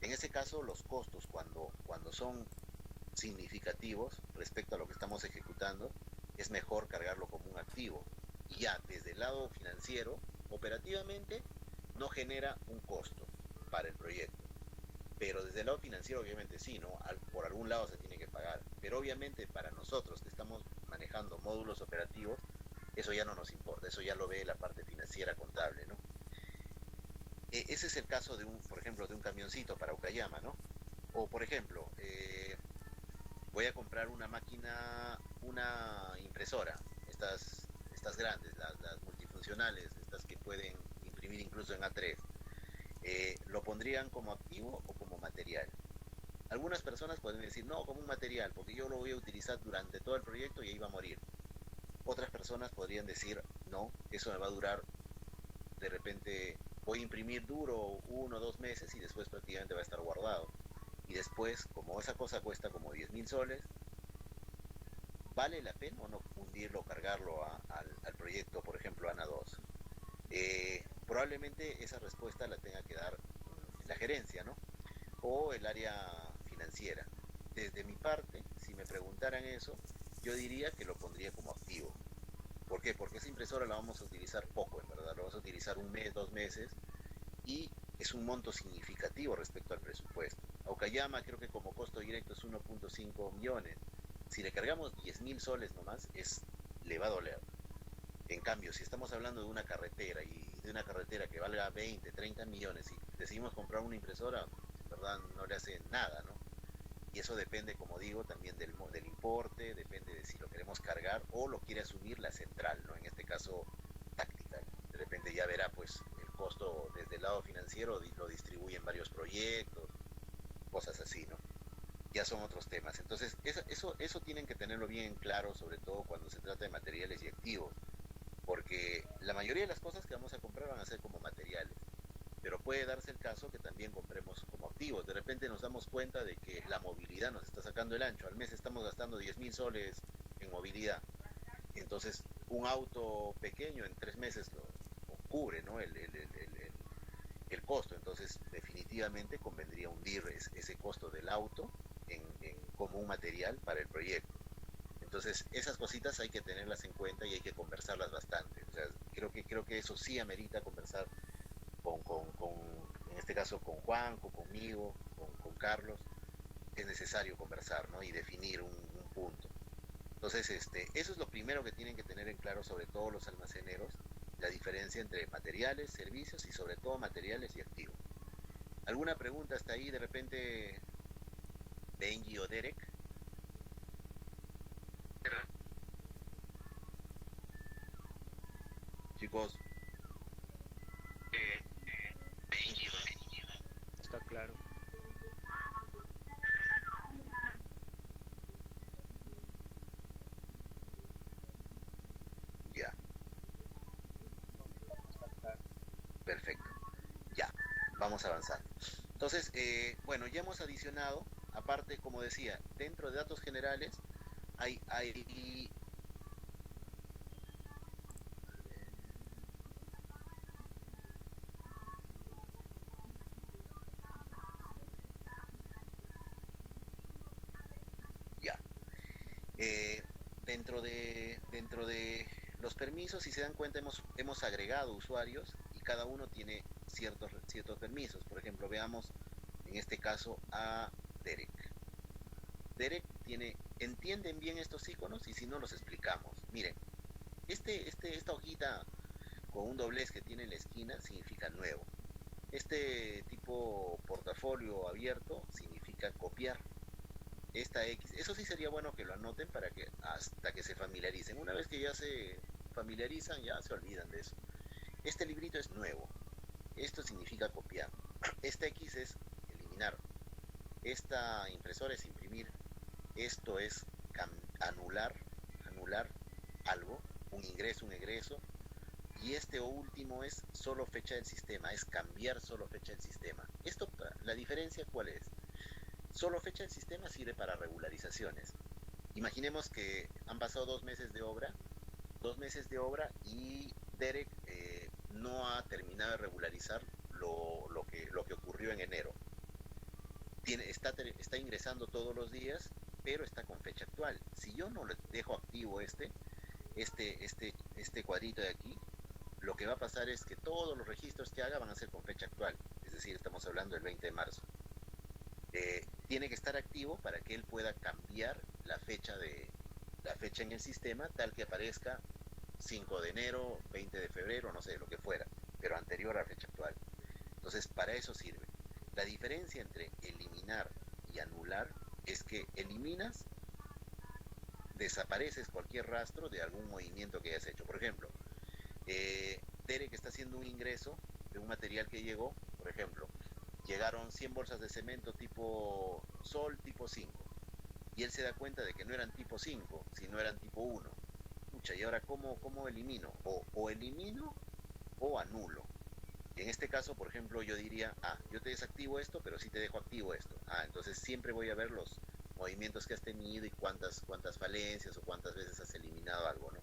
En ese caso, los costos, cuando son significativos respecto a lo que estamos ejecutando, es mejor cargarlo como un activo. Y ya desde el lado financiero, operativamente, no genera un costo para el proyecto. Pero desde el lado financiero, obviamente sí, ¿no? Por algún lado se tiene que pagar. Pero obviamente para nosotros que estamos manejando módulos operativos, eso ya no nos importa, eso ya lo ve la parte financiera contable, ¿no? Ese es el caso de por ejemplo, de un camioncito para Okayama, ¿no? O por ejemplo, voy a comprar una máquina, una impresora, estas grandes, las multifuncionales, estas que pueden imprimir incluso en A3. ¿Lo pondrían como activo o como material? Algunas personas pueden decir, no, como un material, porque yo lo voy a utilizar durante todo el proyecto y ahí va a morir. Otras personas podrían decir, no, eso me va a durar, de repente voy a imprimir duro 1 o 2 meses y después prácticamente va a estar guardado. Y después, como esa cosa cuesta como 10.000 soles, ¿vale la pena o no fundirlo, cargarlo al proyecto, por ejemplo, ANA 2? Probablemente esa respuesta la tenga que dar la gerencia, ¿no? O el área financiera. Desde mi parte, si me preguntaran eso, yo diría que lo pondría como activo. ¿Por qué? Porque esa impresora la vamos a utilizar poco, en verdad. Lo vamos a utilizar 1 mes, 2 meses, y es un monto significativo respecto al presupuesto. Aukayama creo que como costo directo es 1.5 millones. Si le cargamos 10.000 soles nomás, le va a doler. En cambio, si estamos hablando de una carretera y de una carretera que valga 20, 30 millones y decidimos comprar una impresora, en verdad no le hace nada, ¿no? Y eso depende, como digo, también del importe, depende de si lo queremos cargar o lo quiere asumir la central, ¿no? En este caso, Tactical. De repente ya verá, pues, el costo desde el lado financiero, lo distribuye en varios proyectos, cosas así, ¿no? Ya son otros temas. Entonces, eso tienen que tenerlo bien claro, sobre todo cuando se trata de materiales y activos, porque la mayoría de las cosas que vamos a comprar van a ser como materiales, pero puede darse el caso que también compremos como activos. De repente nos damos cuenta de que la movilidad nos está sacando el ancho. Al mes estamos gastando 10.000 soles en movilidad. Entonces, un auto pequeño en 3 meses lo cubre, ¿no? El costo. Entonces, definitivamente convendría hundir ese costo del auto como un material para el proyecto. Entonces, esas cositas hay que tenerlas en cuenta y hay que conversarlas bastante. O sea, creo que eso sí amerita conversar en este caso, con Juan, conmigo, con Carlos. Es necesario conversar, ¿no? Y definir un punto. Entonces, eso es lo primero que tienen que tener en claro, sobre todo los almaceneros, la diferencia entre materiales, servicios y sobre todo materiales y activos. ¿Alguna pregunta hasta ahí de repente, Benji o Derek? Chicos, Benji, Está claro. ya, Está claro. perfecto. Ya, vamos a avanzar. Entonces, bueno, ya hemos adicionado, aparte, como decía, dentro de datos generales hay ya, eh, dentro de los permisos, si se dan cuenta, hemos agregado usuarios y cada uno tiene ciertos permisos. Por ejemplo, veamos en este caso a Derek. Derek ¿entienden bien estos iconos? Y si no, los explicamos. Miren, esta hojita con un doblez que tiene en la esquina significa nuevo. Este tipo portafolio abierto significa copiar. Esta X, eso sí sería bueno que lo anoten para que hasta que se familiaricen. Una vez que ya se familiarizan, ya se olvidan de eso. Este librito es nuevo. Esto significa copiar. Esta X es eliminar. Esta impresora es imprimir. Esto es anular algo, un ingreso, un egreso. Y este último es solo fecha del sistema, es cambiar solo fecha del sistema. La diferencia cuál es. Solo fecha del sistema sirve para regularizaciones. Imaginemos que han pasado 2 meses de obra y Derek no ha terminado de regularizar lo que ocurrió en enero. está ingresando todos los días, pero está con fecha actual. Si yo no le dejo activo este cuadrito de aquí, lo que va a pasar es que todos los registros que haga van a ser con fecha actual, es decir, estamos hablando del 20 de marzo. Tiene que estar activo para que él pueda cambiar la fecha en el sistema, tal que aparezca 5 de enero, 20 de febrero, no sé, lo que fuera, pero anterior a la fecha actual. Entonces, para eso sirve. La diferencia entre eliminar y anular es que eliminas, desapareces cualquier rastro de algún movimiento que hayas hecho. Por ejemplo, Tere, que está haciendo un ingreso de un material que llegó, por ejemplo, llegaron 100 bolsas de cemento tipo Sol, tipo 5, y él se da cuenta de que no eran tipo 5, sino eran tipo 1. Pucha, ¿y ahora cómo elimino? O elimino o anulo. En este caso, por ejemplo, yo diría, yo te desactivo esto, pero sí te dejo activo esto. Entonces siempre voy a ver los movimientos que has tenido y cuántas falencias o cuántas veces has eliminado algo, ¿no?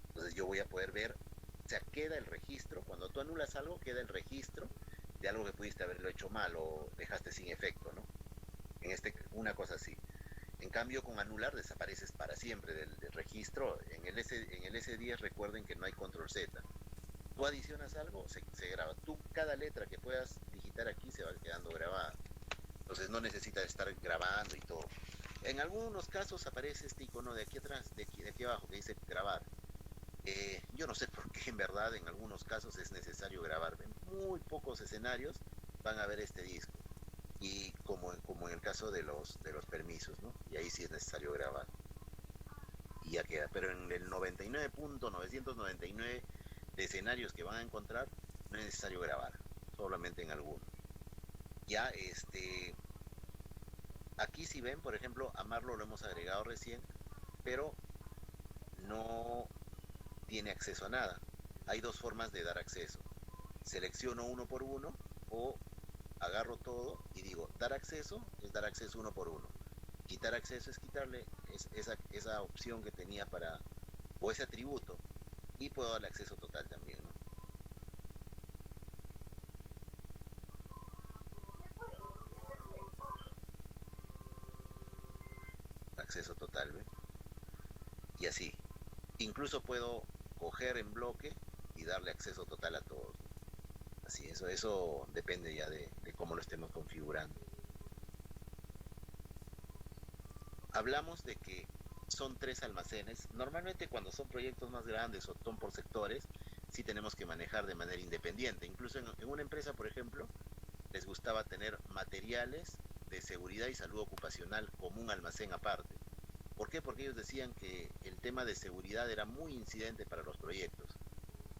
Entonces yo voy a poder ver, o sea, queda el registro, cuando tú anulas algo, queda el registro de algo que pudiste haberlo hecho mal o dejaste sin efecto, ¿no? Una cosa así. En cambio, con anular desapareces para siempre del registro. En el S10 recuerden que no hay control Z. Tú adicionas algo, se graba. Tú, cada letra que puedas digitar aquí se va quedando grabada. Entonces no necesitas estar grabando y todo. En algunos casos aparece este icono de aquí atrás, de aquí abajo, que dice grabar. Yo no sé por qué en verdad en algunos casos es necesario grabar. En muy pocos escenarios van a ver este disco. Y como en el caso de los permisos, ¿no? Y ahí sí es necesario grabar. Y ya queda. Pero en el 99.999 de escenarios que van a encontrar, no es necesario grabar. Solamente en algunos. Ya, aquí si ven, por ejemplo, a Marlo lo hemos agregado recién, pero no tiene acceso a nada. Hay dos formas de dar acceso. Selecciono uno por uno o agarro todo y digo, dar acceso es dar acceso uno por uno. Quitar acceso es quitarle esa opción que tenía o ese atributo, y puedo darle acceso total también, ¿no? Acceso total, ¿ve? Y así. Incluso puedo coger en bloque y darle acceso total a todos. Así, eso depende ya de cómo lo estemos configurando. Hablamos de que son 3 almacenes. Normalmente cuando son proyectos más grandes o son por sectores, sí tenemos que manejar de manera independiente. Incluso en una empresa, por ejemplo, les gustaba tener materiales de seguridad y salud ocupacional como un almacén aparte. ¿Por qué? Porque ellos decían que el tema de seguridad era muy incidente para los proyectos.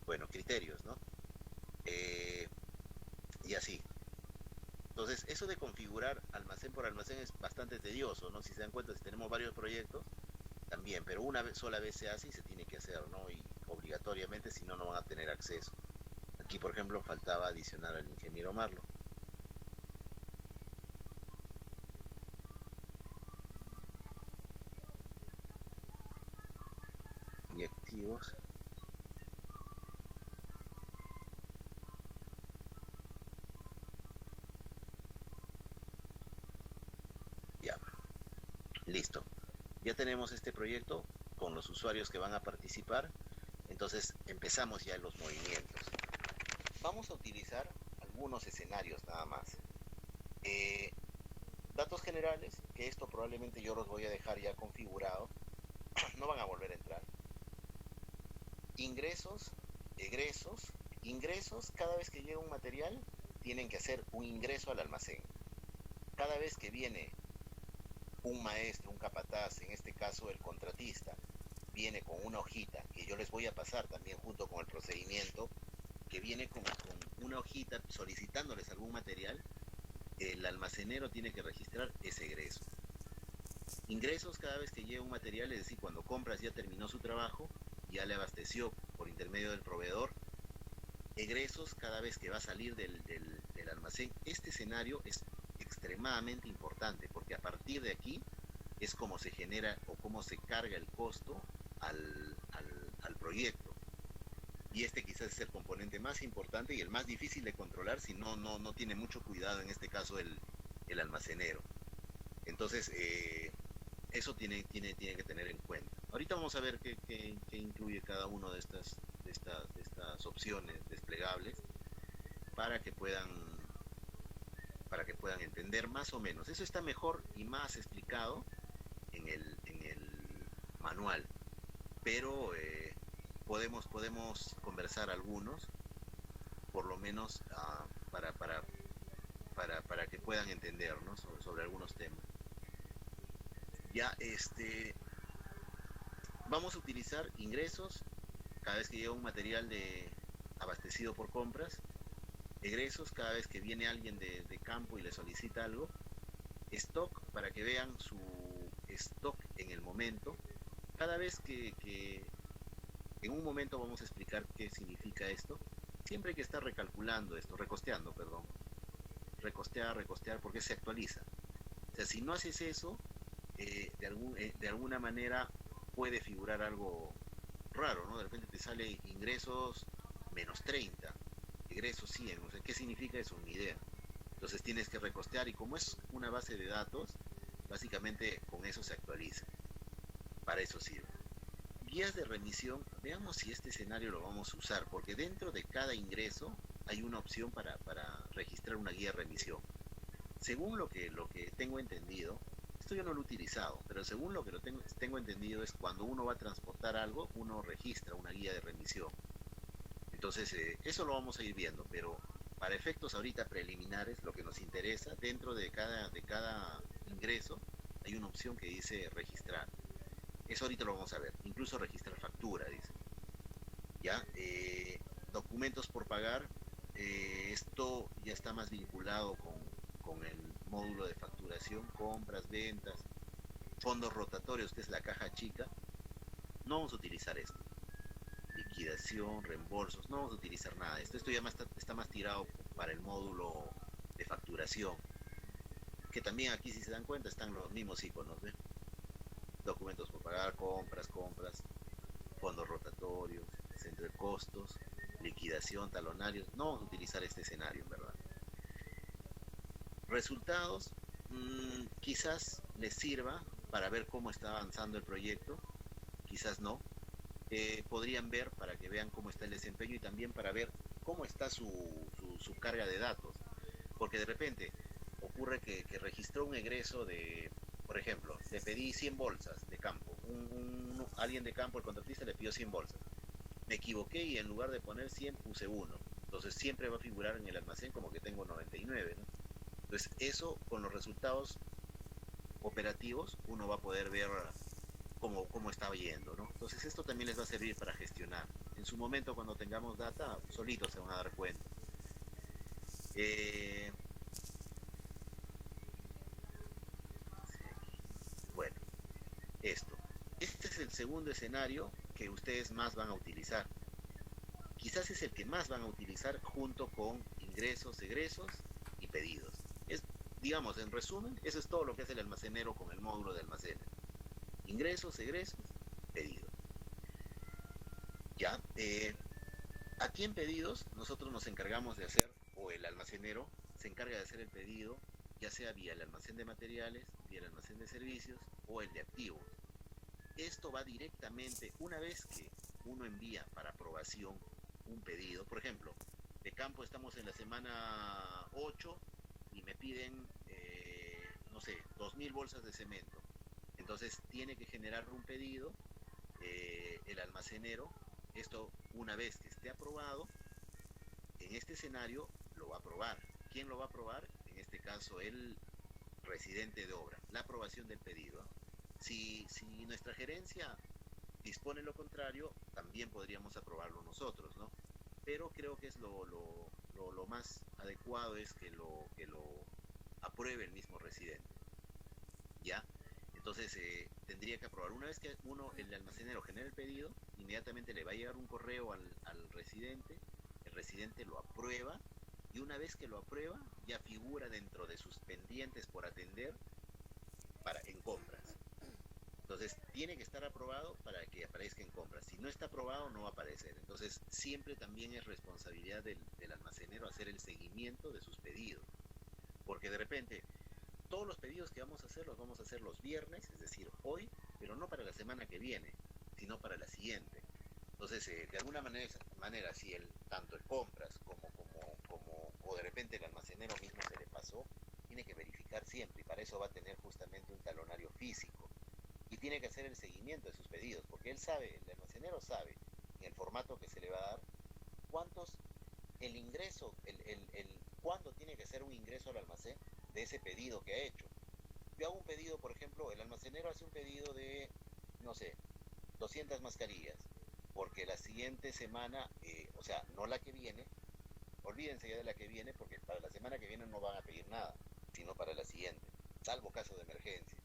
Bueno, criterios, ¿no? Y así. Entonces, eso de configurar almacén por almacén es bastante tedioso, ¿no? Si se dan cuenta, si tenemos varios proyectos, también, pero sola vez se hace y se tiene que hacer, ¿no? Y obligatoriamente, si no, no van a tener acceso. Aquí, por ejemplo, faltaba adicionar al ingeniero Marlo. Y activos. Ya, listo. Ya tenemos este proyecto con los usuarios que van a participar. Entonces empezamos ya en los movimientos. Vamos a utilizar algunos escenarios nada más. Datos generales, que esto probablemente yo los voy a dejar ya configurado. No van a volver a entrar. Ingresos, egresos. Ingresos, cada vez que llega un material, tienen que hacer un ingreso al almacén. Cada vez que viene un maestro, un capataz, en este caso el contratista, viene con una hojita que yo les voy a pasar también junto con el procedimiento, que viene con una hojita solicitándoles algún material, el almacenero tiene que registrar ese egreso. Ingresos, cada vez que llega un material, es decir, cuando compras ya terminó su trabajo, ya le abasteció por intermedio del proveedor. Egresos, cada vez que va a salir del almacén. Este escenario es extremadamente importante porque a partir de aquí es como se genera o cómo se carga el costo al proyecto. Y este quizás es el componente más importante y el más difícil de controlar si no tiene mucho cuidado, en este caso el almacenero. Entonces, eso tiene que tener en cuenta. Ahorita vamos a ver qué incluye cada una de estas opciones desplegables para que puedan entender más o menos. Eso está mejor y más explicado en el manual, pero podemos conversar algunos, por lo menos para que puedan entender, ¿no? sobre algunos temas. Ya, vamos a utilizar ingresos cada vez que llega un material abastecido por compras, egresos cada vez que viene alguien de campo y le solicita algo, stock para que vean su stock en el momento. Cada vez que en un momento vamos a explicar qué significa esto, siempre hay que estar recalculando esto, recosteando, perdón. Recostear, porque se actualiza. O sea, si no haces eso, de alguna manera puede figurar algo raro, ¿no? De repente te sale ingresos menos 30, egresos 100, no sé qué significa eso, ni idea. Entonces tienes que recostear, y como es una base de datos, básicamente con eso se actualiza. Para eso sirve. Guías de remisión, veamos si este escenario lo vamos a usar, porque dentro de cada ingreso hay una opción para registrar una guía de remisión. Según lo que tengo entendido, esto yo no lo he utilizado, pero según lo que tengo entendido es cuando uno va a transportar algo, uno registra una guía de remisión. Entonces, eso lo vamos a ir viendo, pero para efectos ahorita preliminares, lo que nos interesa, dentro de cada ingreso, hay una opción que dice registrar. Eso ahorita lo vamos a ver, incluso registrar factura, dice. ¿Ya? Documentos por pagar, esto ya está más vinculado con el módulo de facturación, compras, ventas, fondos rotatorios, que es la caja chica. No vamos a utilizar esto. Liquidación, reembolsos, no vamos a utilizar nada de esto. Esto ya está más tirado para el módulo de facturación, que también aquí, si se dan cuenta, están los mismos iconos, ¿eh? Documentos por pagar, compras, fondos rotatorios, centro de costos, liquidación, talonarios. No vamos a utilizar este escenario, en verdad. Resultados, quizás les sirva para ver cómo está avanzando el proyecto, quizás no. Podrían ver para que vean cómo está el desempeño y también para ver cómo está su carga de datos, porque de repente ocurre que registró un egreso de, por ejemplo, le pedí 100 bolsas de campo, alguien de campo, el contratista le pidió 100 bolsas, me equivoqué y en lugar de poner 100 puse 1, entonces siempre va a figurar en el almacén como que tengo 99, ¿no? Entonces eso, con los resultados operativos, uno va a poder ver cómo estaba yendo, ¿no? Entonces esto también les va a servir para gestionar. En su momento, cuando tengamos data, solitos se van a dar cuenta. Bueno, esto. Este es el segundo escenario que ustedes más van a utilizar. Quizás es el que más van a utilizar junto con ingresos, egresos y pedidos. Digamos, en resumen, eso es todo lo que hace el almacenero con el módulo de almacenes. Ingresos, egresos, pedidos. Ya, aquí en pedidos nosotros nos encargamos de hacer, o el almacenero se encarga de hacer el pedido, ya sea vía el almacén de materiales, vía el almacén de servicios o el de activos. Esto va directamente, una vez que uno envía para aprobación un pedido, por ejemplo, de campo estamos en la semana 8 y me piden, no sé, 2000 bolsas de cemento. Entonces tiene que generar un pedido, el almacenero. Esto, una vez que esté aprobado, en este escenario lo va a aprobar. ¿Quién lo va a aprobar? En este caso, el residente de obra, la aprobación del pedido. Si nuestra gerencia dispone lo contrario, también podríamos aprobarlo nosotros, ¿no? Pero creo que es lo más adecuado es que lo apruebe el mismo residente, ¿ya? Entonces tendría que aprobar. Una vez que el almacenero genera el pedido, inmediatamente le va a llegar un correo al residente, el residente lo aprueba, y una vez que lo aprueba, ya figura dentro de sus pendientes por atender en compras. Entonces tiene que estar aprobado para que aparezca en compras. Si no está aprobado, no va a aparecer. Entonces siempre también es responsabilidad del almacenero hacer el seguimiento de sus pedidos, porque de repente todos los pedidos que vamos a hacer los vamos a hacer los viernes, es decir, hoy, pero no para la semana que viene, sino para la siguiente. Entonces, de alguna manera, si tanto el compras o de repente el almacenero mismo se le pasó, tiene que verificar siempre y para eso va a tener justamente un talonario físico y tiene que hacer el seguimiento de sus pedidos, porque él sabe, el almacenero sabe en el formato que se le va a dar cuántos, el ingreso, cuándo tiene que ser un ingreso al almacén de ese pedido que ha hecho. Yo hago un pedido, por ejemplo, el almacenero hace un pedido de, no sé, 200 mascarillas, porque la siguiente semana, o sea, no la que viene, olvídense ya de la que viene, porque para la semana que viene no van a pedir nada, sino para la siguiente, salvo caso de emergencia,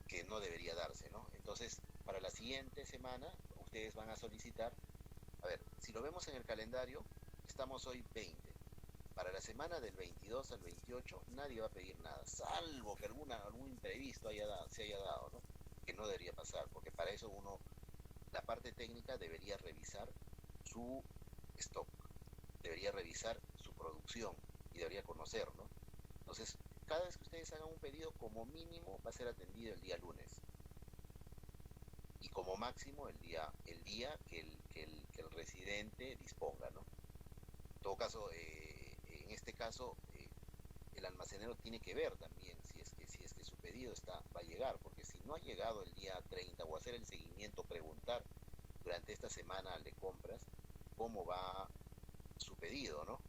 que no debería darse, ¿no? Entonces, para la siguiente semana, ustedes van a solicitar, a ver, si lo vemos en el calendario, estamos hoy 20. Para la semana del 22 al 28 nadie va a pedir nada, salvo que algún imprevisto se haya dado, ¿no? Que no debería pasar, porque para eso la parte técnica debería revisar su stock, debería revisar su producción y debería conocer, ¿no? Entonces, cada vez que ustedes hagan un pedido, como mínimo va a ser atendido el día lunes y como máximo el día que el residente disponga, ¿no? En todo caso, en este caso, el almacenero tiene que ver también si es que su pedido va a llegar, porque si no ha llegado el día 30 o hacer el seguimiento, preguntar durante esta semana de compras cómo va su pedido, ¿no?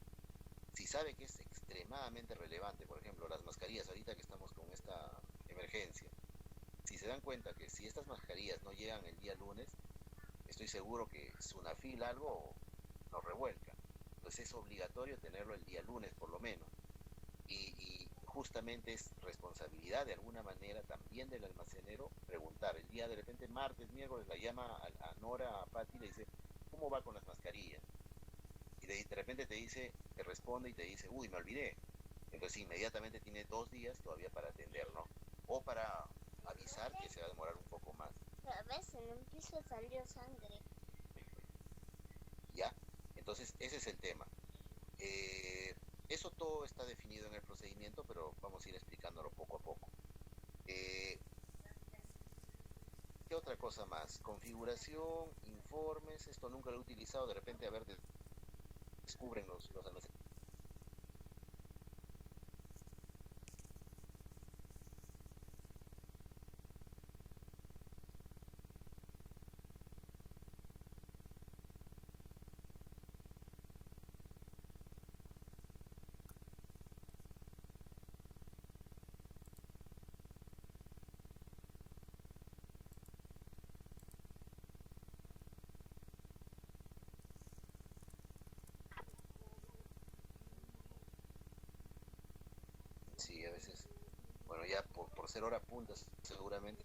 Si sabe que es extremadamente relevante, por ejemplo, las mascarillas, ahorita que estamos con esta emergencia, si se dan cuenta que si estas mascarillas no llegan el día lunes, estoy seguro que Sunafil algo nos revuelca. Entonces es obligatorio tenerlo el día lunes por lo menos. Y justamente es responsabilidad de alguna manera también del almacenero preguntar. El día de repente, martes, miércoles, la llama a Nora, a Patti, y le dice, ¿cómo va con las mascarillas? Y de repente te responde y te dice, uy, me olvidé. Entonces inmediatamente tiene 2 días todavía para atender, ¿no? O para avisar que se va a demorar un poco más. A veces en el piso salió sangre. ¿Ya? Entonces ese es el tema. Eso todo está definido en el procedimiento, pero vamos a ir explicándolo poco a poco. Eh, ¿Qué otra cosa más? Configuración, informes, esto nunca lo he utilizado, de repente a ver, descubren los almacenes. Sí, a veces, bueno, ya por ser hora puntas seguramente.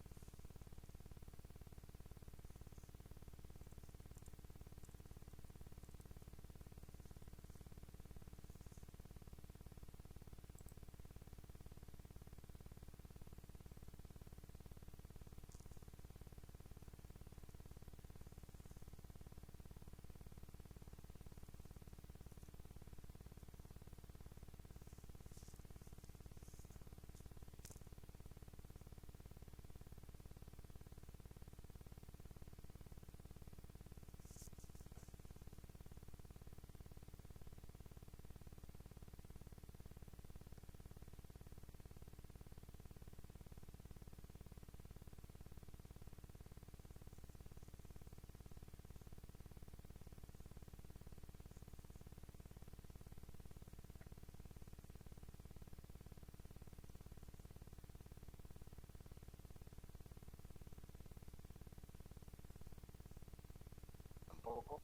Tampoco.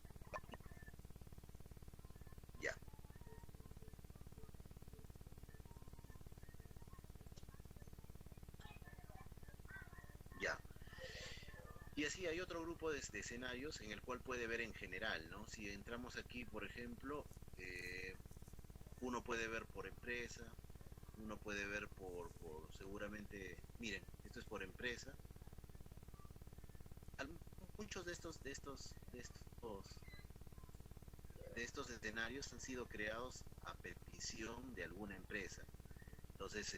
Ya, ya. Y así hay otro grupo de escenarios en el cual puede ver en general, ¿no? Si entramos aquí, por ejemplo, uno puede ver por empresa, uno puede ver seguramente, miren, esto es por empresa. Muchos de estos escenarios han sido creados a petición de alguna empresa. Entonces,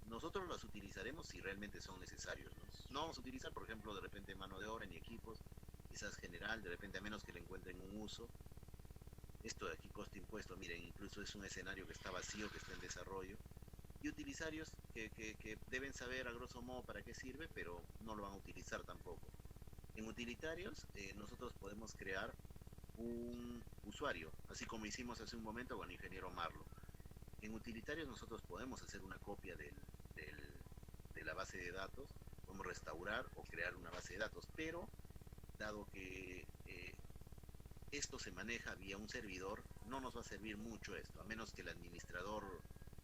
nosotros las utilizaremos si realmente son necesarios, ¿no? No vamos a utilizar, por ejemplo, de repente mano de obra ni equipos, quizás general, de repente a menos que le encuentren un uso. Esto de aquí, costo impuesto, miren, incluso es un escenario que está vacío, que está en desarrollo. Y utilizarios que deben saber a grosso modo para qué sirve, pero no lo van a utilizar tampoco. En utilitarios, nosotros podemos crear un usuario, así como hicimos hace un momento con el ingeniero Marlo. En utilitarios nosotros podemos hacer una copia del, de la base de datos, podemos restaurar o crear una base de datos, pero dado que esto se maneja vía un servidor, no nos va a servir mucho esto, a menos que el administrador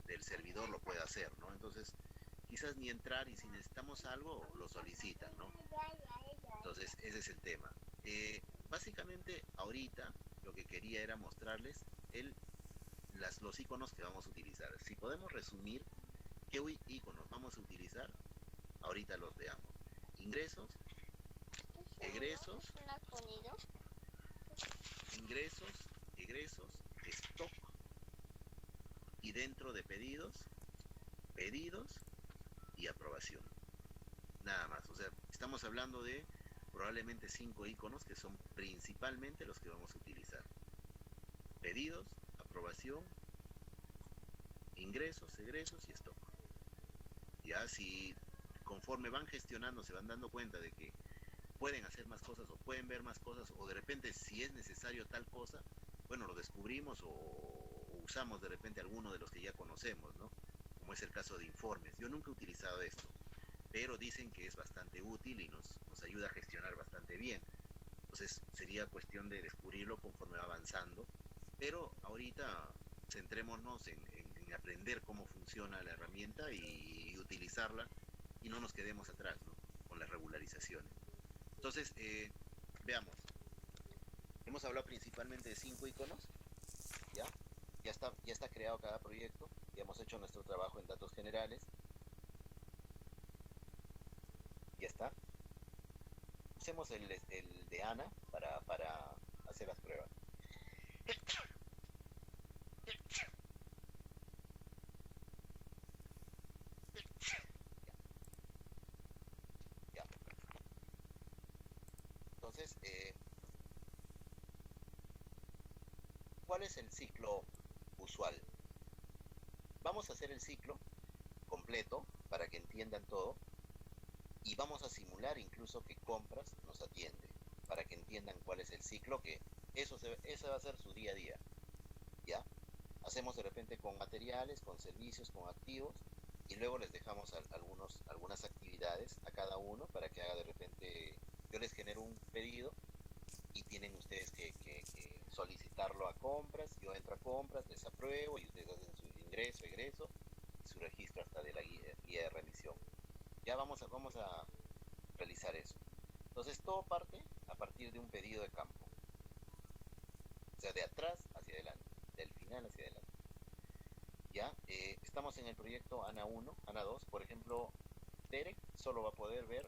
del servidor lo pueda hacer, ¿no? Entonces, quizás ni entrar, y si necesitamos algo, lo solicitan, ¿no? Entonces, ese es el tema. Básicamente, ahorita lo que quería era mostrarles los iconos que vamos a utilizar. Si podemos resumir qué iconos vamos a utilizar, ahorita los veamos. Ingresos, egresos, ingresos, egresos, stock, y dentro de pedidos, pedidos y aprobación. Nada más. O sea, estamos hablando de probablemente 5 iconos que son principalmente los que vamos a utilizar. Pedidos, aprobación, ingresos, egresos y stock. Ya si conforme van gestionando se van dando cuenta de que pueden hacer más cosas o pueden ver más cosas, o de repente si es necesario tal cosa, bueno, lo descubrimos o usamos de repente alguno de los que ya conocemos, ¿no? Como es el caso de informes. Yo nunca he utilizado esto, pero dicen que es bastante útil y nos ayuda a gestionar bastante bien. Entonces sería cuestión de descubrirlo conforme va avanzando, pero ahorita centrémonos en aprender cómo funciona la herramienta y utilizarla, y no nos quedemos atrás, ¿no? Con las regularizaciones. Entonces, veamos. Hemos hablado principalmente de 5 iconos, ¿ya? Ya está creado cada proyecto, ya hemos hecho nuestro trabajo en datos generales. Ya está. Usemos el de Ana para hacer las pruebas. Ya. Entonces, ¿cuál es el ciclo usual? Vamos a hacer el ciclo completo para que entiendan todo, y vamos a simular incluso que compras nos atiende, para que entiendan cuál es el ciclo, que eso va a ser su día a día. ¿Ya? Hacemos de repente con materiales, con servicios, con activos, y luego les dejamos algunas actividades a cada uno para que haga de repente. Yo les genero un pedido y tienen ustedes que solicitarlo a compras. Yo entro a compras, les apruebo y ustedes hacen su ingreso, egreso y su registro hasta de la guía de remisión. Ya vamos a realizar eso. Entonces todo parte a partir de un pedido de campo, o sea, de atrás hacia adelante, del final hacia adelante. Ya, estamos en el proyecto ANA 1, ANA 2, por ejemplo, Derek solo va a poder ver